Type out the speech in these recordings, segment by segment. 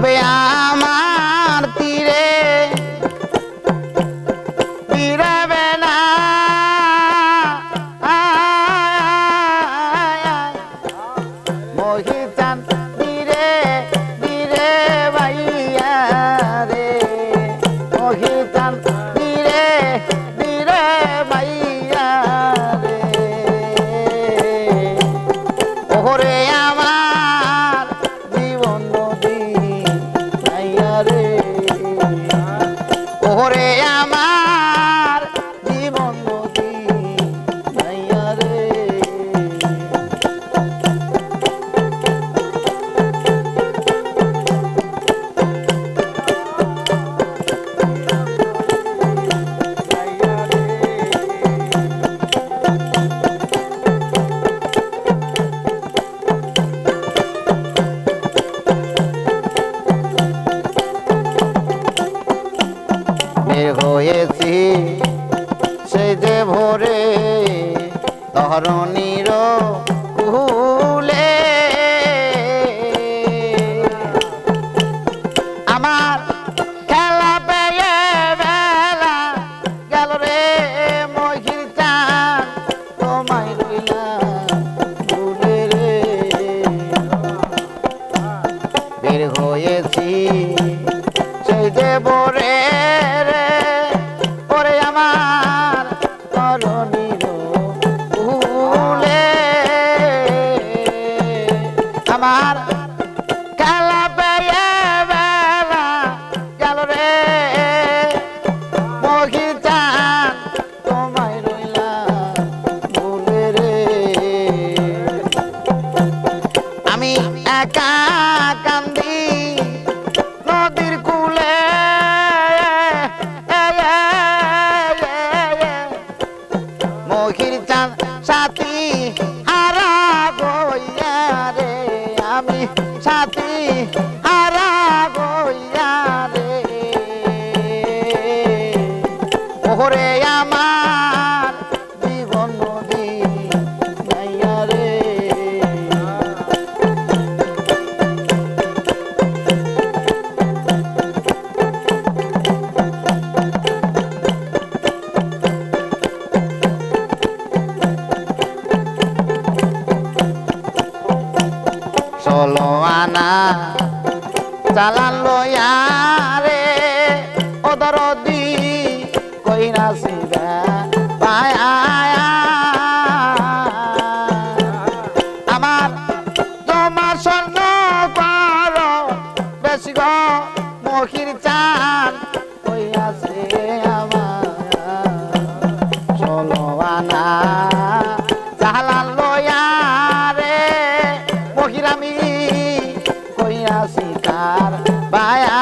কবে আমার তীরে ফিরবে না মহিচান ধীরে ধীরে ভাইয়া রে মহিচান ধীরে ধীরে ভাইয়া রে ওরে আমার জীবন নদী ভাইয়া রে ওরে আমার জীবন নদী ভাইয়া রে বের হয়েছি সেই যে ভোরে ধরণীর কুলে আমার খেলা পেয়ে বেলা গেল রে মহির চান তোমায় রইলাম ভুলে রে বের হয়েছি সেই যে ভোরে আমার ধরণীর কুলে আমার খেলা পেয়ে বেলা গেল রে মহি চান তোমায় রইলাম ভুলে রে আমি একা কান্দি নদীর কুলে মহির চান সাথী হারা গইয়া রে আমি সাথী হারা গইয়া রে ওরে আমার জীবন নদী ভাইয়া রে ষোলো আনা চালান লইয়া রে ওদরদি কইরা সিবা পায়া আমার তোমার স্বর্ণ কর বেশি গো মহির চান হইয়াছে আমার ষোলো আনা চালান লইয়া রে মহিরামি কইয়াছি তার বায়া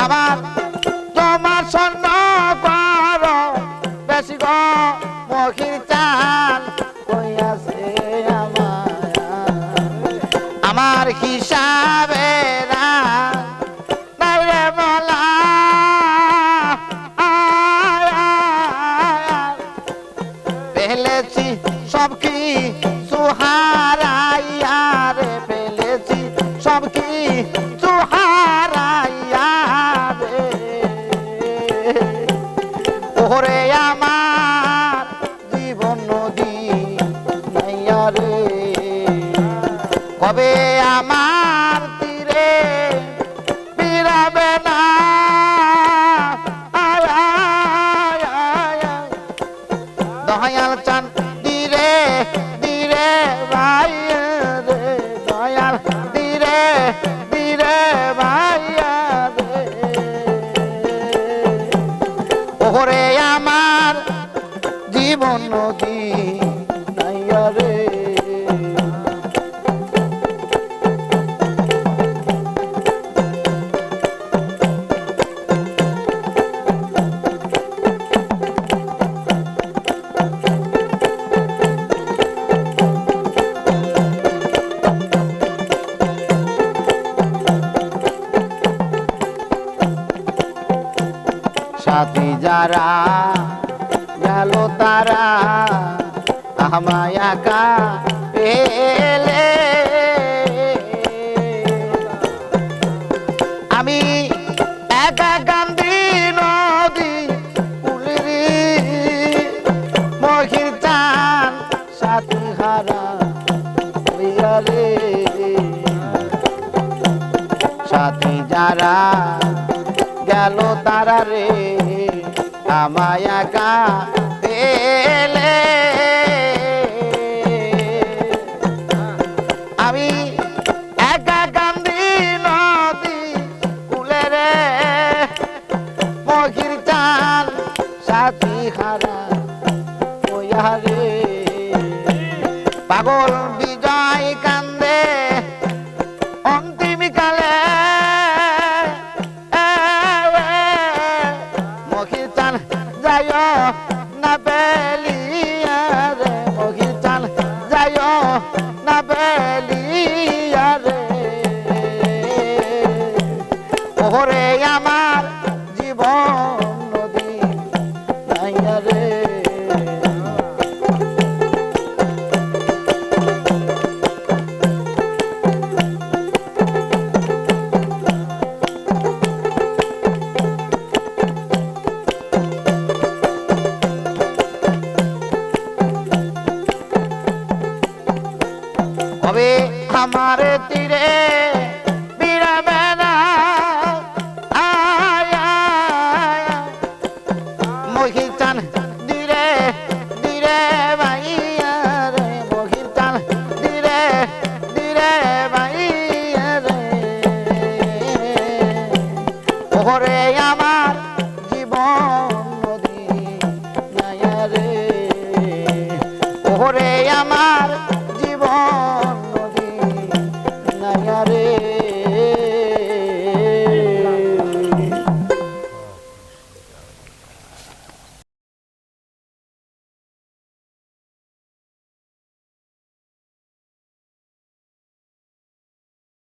আমার তোমার স্বর্ণ কর বেশি গো মহির চান কইয়াছে আমার হিসাবে নাই রে বলা ফেলেছি সব কি সুহারাইয়া রে ফেলেছি সব কি সুহারাইয়া রে ওরে আমার জীবন নদী নাইয়া রে কবে আমার তীরে ফিরবে না দয়াল চান ধীরে ধীরে ভাইয়া রে দয়াল ধীরে ধীরে ভাইয়া রে ওরে আমার জীবন নদী নাইয়া রে সাথী যারা গেল তারা আমায় একা পেলে সাথী যারা গেল তারা রে আমায় একা পেলে আমি একা কান্দি নদী কুলে রে মহির চাল সাথী হারা ওয়া রে পাগল বিজয় কান্দে অন্তিম কালে মহির চাল যায় না বেলিয়া রে মহির চাল যায় না বেলিয়া রে ওরে আমার জীবন নদী নাইয়া রে হবে আমার তীরে বিরাবে না মহির চান দিরে দিরে ভাইয়া রে মহির চান দিরে দিরে ভাইয়া রে ওরে আমার জীবন নদী নাইয়া রে ওরে আমার জীবন নদী নাইয়া রে